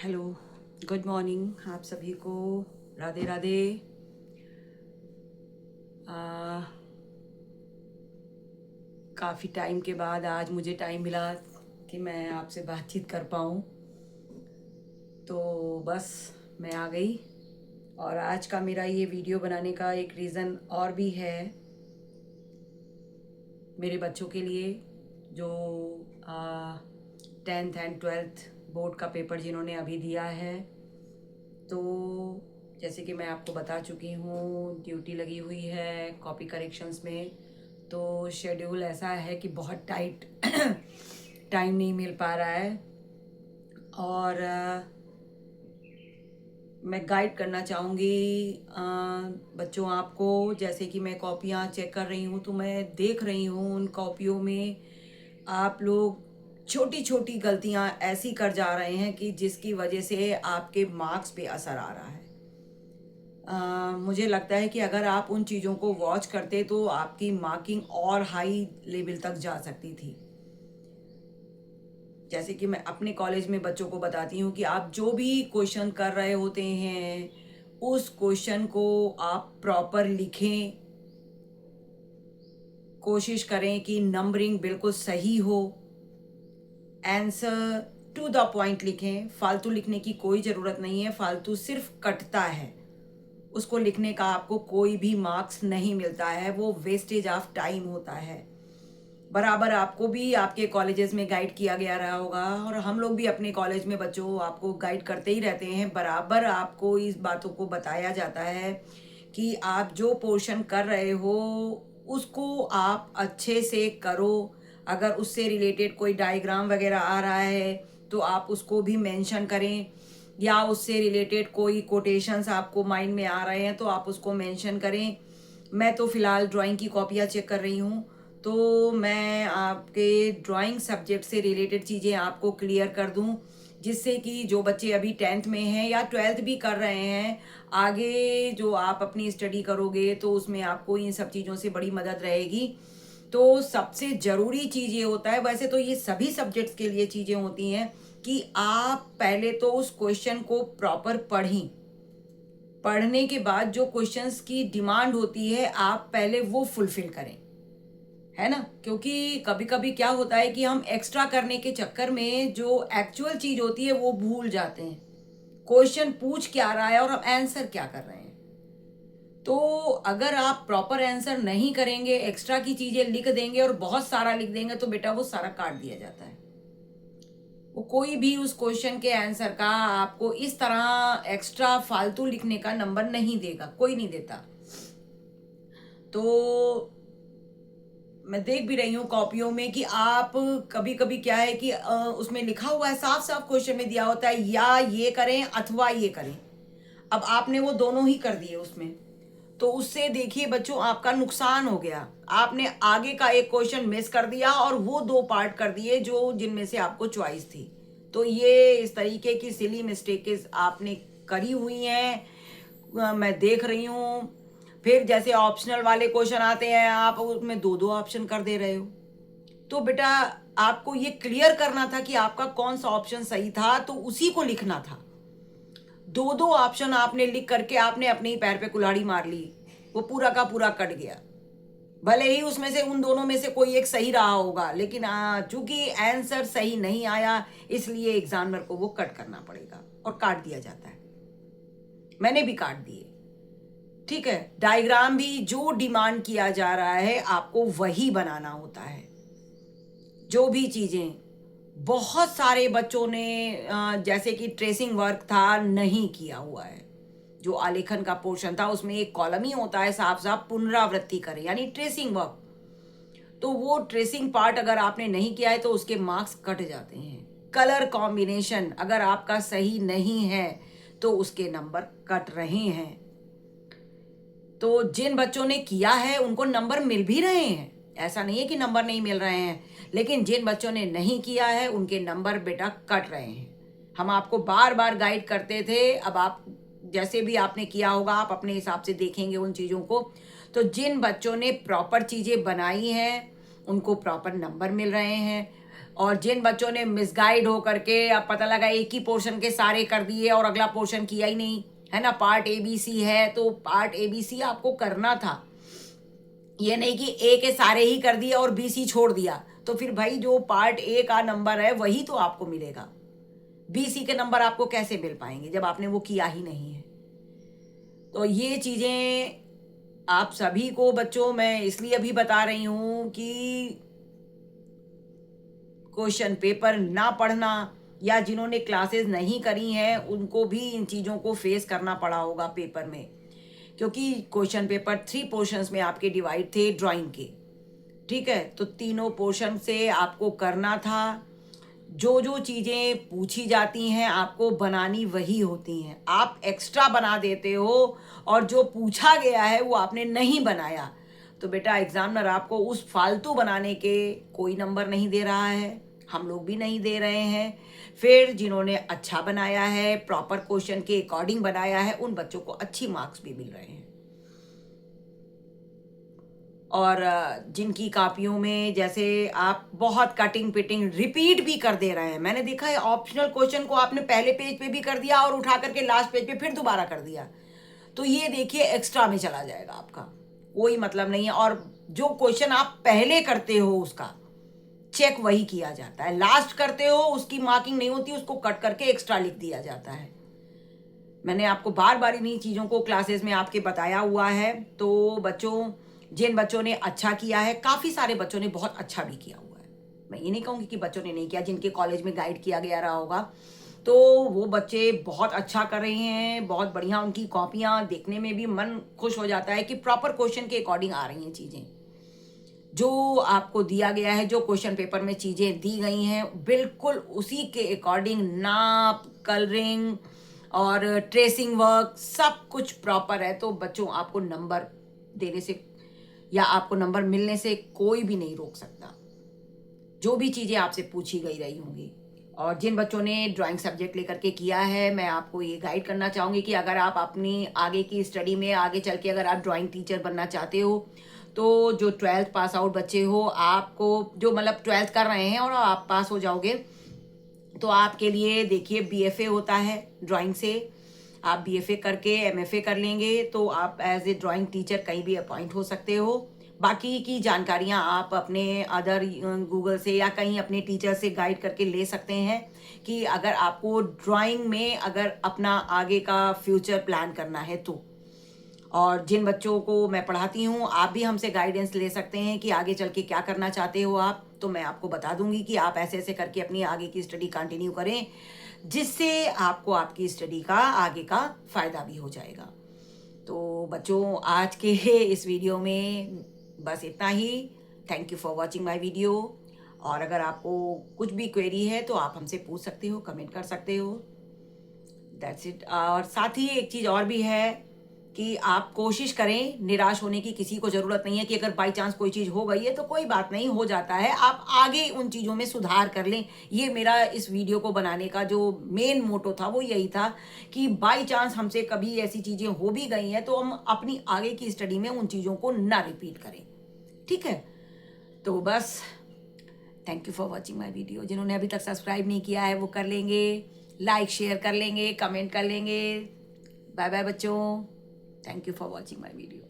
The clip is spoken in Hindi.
हेलो, गुड मॉर्निंग आप सभी को। राधे राधे। काफ़ी टाइम के बाद आज मुझे टाइम मिला कि मैं आपसे बातचीत कर पाऊँ, तो बस मैं आ गई। और आज का मेरा ये वीडियो बनाने का एक रीज़न और भी है, मेरे बच्चों के लिए जो 10th एंड 12th बोर्ड का पेपर जिन्होंने अभी दिया है। तो जैसे कि मैं आपको बता चुकी हूँ, ड्यूटी लगी हुई है कॉपी करेक्शंस में। तो शेड्यूल ऐसा है कि बहुत टाइट टाइम नहीं मिल पा रहा है। और मैं गाइड करना चाहूँगी बच्चों आपको। जैसे कि मैं कॉपियाँ चेक कर रही हूँ तो मैं देख रही हूँ उन कॉपियों में आप लोग छोटी छोटी गलतियाँ ऐसी कर जा रहे हैं कि जिसकी वजह से आपके मार्क्स पे असर आ रहा है। मुझे लगता है कि अगर आप उन चीज़ों को वॉच करते तो आपकी मार्किंग और हाई लेवल तक जा सकती थी। जैसे कि मैं अपने कॉलेज में बच्चों को बताती हूँ कि आप जो भी क्वेश्चन कर रहे होते हैं उस क्वेश्चन को आप प्रॉपर लिखें। कोशिश करें कि नंबरिंग बिल्कुल सही हो। आंसर टू द पॉइंट लिखें, फालतू लिखने की कोई ज़रूरत नहीं है। फालतू सिर्फ कटता है, उसको लिखने का आपको कोई भी मार्क्स नहीं मिलता है, वो वेस्टेज ऑफ टाइम होता है। बराबर आपको भी आपके कॉलेजेस में गाइड किया गया रहा होगा, और हम लोग भी अपने कॉलेज में बच्चों आपको गाइड करते ही रहते हैं। बराबर आपको इस बातों को बताया जाता है कि आप जो पोर्शन कर रहे हो उसको आप अच्छे से करो। अगर उससे रिलेटेड कोई डायग्राम वगैरह आ रहा है तो आप उसको भी मेंशन करें, या उससे रिलेटेड कोई कोटेशंस आपको माइंड में आ रहे हैं तो आप उसको मेंशन करें। मैं तो फ़िलहाल ड्राइंग की कॉपियाँ चेक कर रही हूँ, तो मैं आपके ड्राइंग सब्जेक्ट से रिलेटेड चीज़ें आपको क्लियर कर दूँ, जिससे कि जो बच्चे अभी 10th में हैं या 12th भी कर रहे हैं, आगे जो आप अपनी स्टडी करोगे तो उसमें आपको इन सब चीज़ों से बड़ी मदद रहेगी। तो सबसे ज़रूरी चीज़ ये होता है, वैसे तो ये सभी सब्जेक्ट्स के लिए चीज़ें होती हैं, कि आप पहले तो उस क्वेश्चन को प्रॉपर पढ़ें। पढ़ने के बाद जो क्वेश्चंस की डिमांड होती है आप पहले वो फुलफिल करें, है ना। क्योंकि कभी कभी क्या होता है कि हम एक्स्ट्रा करने के चक्कर में जो एक्चुअल चीज होती है वो भूल जाते हैं। क्वेश्चन पूछ क्या रहा है और हम आंसर क्या कर रहे हैं। तो अगर आप प्रॉपर आंसर नहीं करेंगे, एक्स्ट्रा की चीजें लिख देंगे और बहुत सारा लिख देंगे, तो बेटा वो सारा काट दिया जाता है। वो कोई भी उस क्वेश्चन के आंसर का आपको इस तरह एक्स्ट्रा फालतू लिखने का नंबर नहीं देगा, कोई नहीं देता। तो मैं देख भी रही हूँ कॉपियों में कि आप कभी कभी क्या है कि उसमें लिखा हुआ है, साफ साफ क्वेश्चन में दिया होता है, या ये करें अथवा ये करें। अब आपने वो दोनों ही कर दिए उसमें, तो उससे देखिए बच्चों आपका नुकसान हो गया। आपने आगे का एक क्वेश्चन मिस कर दिया और वो दो पार्ट कर दिए जो जिनमें से आपको चॉइस थी। तो ये इस तरीके की सिली मिस्टेक्स आपने करी हुई हैं, मैं देख रही हूँ। फिर जैसे ऑप्शनल वाले क्वेश्चन आते हैं, आप उसमें दो दो ऑप्शन कर दे रहे हो। तो बेटा आपको ये क्लियर करना था कि आपका कौन सा ऑप्शन सही था, तो उसी को लिखना था। दो दो ऑप्शन आपने लिख करके आपने अपने ही पैर पे कुल्हाड़ी मार ली, वो पूरा का पूरा कट गया। भले ही उसमें से उन दोनों में से कोई एक सही रहा होगा, लेकिन चूंकि आंसर सही नहीं आया इसलिए एग्जामिनर को वो कट करना पड़ेगा, और काट दिया जाता है। मैंने भी काट दिए, ठीक है। डायग्राम भी जो डिमांड किया जा रहा है आपको वही बनाना होता है। जो भी चीजें, बहुत सारे बच्चों ने जैसे कि ट्रेसिंग वर्क था नहीं किया हुआ है। जो आलेखन का पोर्शन था उसमें एक कॉलम ही होता है साफ साफ पुनरावृत्ति करें, यानी ट्रेसिंग वर्क। तो वो ट्रेसिंग पार्ट अगर आपने नहीं किया है तो उसके मार्क्स कट जाते हैं। कलर कॉम्बिनेशन अगर आपका सही नहीं है तो उसके नंबर कट रहे हैं। तो जिन बच्चों ने किया है उनको नंबर मिल भी रहे हैं, ऐसा नहीं है कि नंबर नहीं मिल रहे हैं, लेकिन जिन बच्चों ने नहीं किया है उनके नंबर बेटा कट रहे हैं। हम आपको बार बार गाइड करते थे, अब आप जैसे भी आपने किया होगा आप अपने हिसाब से देखेंगे उन चीज़ों को। तो जिन बच्चों ने प्रॉपर चीज़ें बनाई हैं उनको प्रॉपर नंबर मिल रहे हैं। और जिन बच्चों ने मिसगाइड हो करके अब पता लगा एक ही पोर्शन के सारे कर दिए और अगला पोर्शन किया ही नहीं, है ना, पार्ट ABC है तो पार्ट ABC आपको करना था, ये नहीं कि A के सारे ही कर दिए और BC छोड़ दिया, तो फिर भाई जो पार्ट A का नंबर है वही तो आपको मिलेगा, BC के नंबर आपको कैसे मिल पाएंगे जब आपने वो किया ही नहीं है। तो ये चीज़ें आप सभी को बच्चों मैं इसलिए अभी बता रही हूँ कि क्वेश्चन पेपर ना पढ़ना या जिन्होंने क्लासेस नहीं करी हैं उनको भी इन चीज़ों को फेस करना पड़ा होगा पेपर में, क्योंकि क्वेश्चन पेपर 3 पोर्शंस में आपके डिवाइड थे ड्राइंग के, ठीक है। तो तीनों पोर्शन से आपको करना था, जो जो चीज़ें पूछी जाती हैं आपको बनानी वही होती हैं, आप एक्स्ट्रा बना देते हो और जो पूछा गया है वो आपने नहीं बनाया, तो बेटा एग्जामिनर आपको उस फालतू बनाने के कोई नंबर नहीं दे रहा है, हम लोग भी नहीं दे रहे हैं। फिर जिन्होंने अच्छा बनाया है, प्रॉपर क्वेश्चन के अकॉर्डिंग बनाया है, उन बच्चों को अच्छी मार्क्स भी मिल रहे हैं। और जिनकी कापियों में जैसे आप बहुत कटिंग पिटिंग रिपीट भी कर दे रहे हैं, मैंने देखा है ऑप्शनल क्वेश्चन को आपने पहले पेज पे भी कर दिया और उठा करके लास्ट पेज पे फिर दोबारा कर दिया, तो ये देखिए एक्स्ट्रा में चला जाएगा, आपका कोई मतलब नहीं है। और जो क्वेश्चन आप पहले करते हो उसका चेक वही किया जाता है, लास्ट करते हो उसकी मार्किंग नहीं होती, उसको कट करके एक्स्ट्रा लिख दिया जाता है। मैंने आपको बार बार इन्हीं चीज़ों को क्लासेस में आपके बताया हुआ है। तो बच्चों, जिन बच्चों ने अच्छा किया है, काफ़ी सारे बच्चों ने बहुत अच्छा भी किया हुआ है, मैं ये नहीं कहूँगी कि बच्चों ने नहीं किया, जिनके कॉलेज में गाइड किया गया रहा होगा तो वो बच्चे बहुत अच्छा कर रहे हैं, बहुत बढ़िया, उनकी कॉपियाँ देखने में भी मन खुश हो जाता है कि प्रॉपर क्वेश्चन के अकॉर्डिंग आ रही हैं चीज़ें, जो आपको दिया गया है, जो क्वेश्चन पेपर में चीज़ें दी गई हैं बिल्कुल उसी के अकॉर्डिंग नाप, कलरिंग और ट्रेसिंग वर्क सब कुछ प्रॉपर है। तो बच्चों आपको नंबर देने से या आपको नंबर मिलने से कोई भी नहीं रोक सकता, जो भी चीज़ें आपसे पूछी गई रही होंगी। और जिन बच्चों ने ड्राइंग सब्जेक्ट लेकर के किया है, मैं आपको ये गाइड करना चाहूँगी कि अगर आप अपनी आगे की स्टडी में आगे चल के अगर आप ड्राइंग टीचर बनना चाहते हो, तो जो 12th पास आउट बच्चे हो, आपको जो मतलब 12th कर रहे हैं और आप पास हो जाओगे, तो आपके लिए देखिए BFA होता है ड्राइंग से, आप BFA करके MFA कर लेंगे तो आप एज ए ड्राइंग टीचर कहीं भी अपॉइंट हो सकते हो। बाकी की जानकारियां आप अपने अदर गूगल से या कहीं अपने टीचर से गाइड करके ले सकते हैं कि अगर आपको ड्राइंग में अगर अपना आगे का फ्यूचर प्लान करना है तो। और जिन बच्चों को मैं पढ़ाती हूँ, आप भी हमसे गाइडेंस ले सकते हैं कि आगे चल के क्या करना चाहते हो आप, तो मैं आपको बता दूंगी कि आप ऐसे ऐसे करके अपनी आगे की स्टडी कंटिन्यू करें, जिससे आपको आपकी स्टडी का आगे का फ़ायदा भी हो जाएगा। तो बच्चों, आज के इस वीडियो में बस इतना ही। Thank you for watching my video. और अगर आपको कुछ भी क्वेरी है तो आप हमसे पूछ सकते हो, कमेंट कर सकते हो। That's it. और साथ ही एक चीज़ और भी है कि आप कोशिश करें, निराश होने की किसी को ज़रूरत नहीं है कि अगर बाई चांस कोई चीज़ हो गई है तो कोई बात नहीं, हो जाता है, आप आगे उन चीज़ों में सुधार कर लें। ये मेरा इस वीडियो को बनाने का जो मेन मोटो था वो यही था कि बाई चांस हमसे कभी ऐसी चीज़ें हो भी गई हैं तो हम अपनी आगे की स्टडी में उन चीज़ों को ना रिपीट करें, ठीक है। तो बस thank you for watching my video. जिन्होंने अभी तक सब्सक्राइब नहीं किया है वो कर लेंगे, लाइक शेयर कर लेंगे, कमेंट कर लेंगे। बाय बाय बच्चों, thank you for watching my video.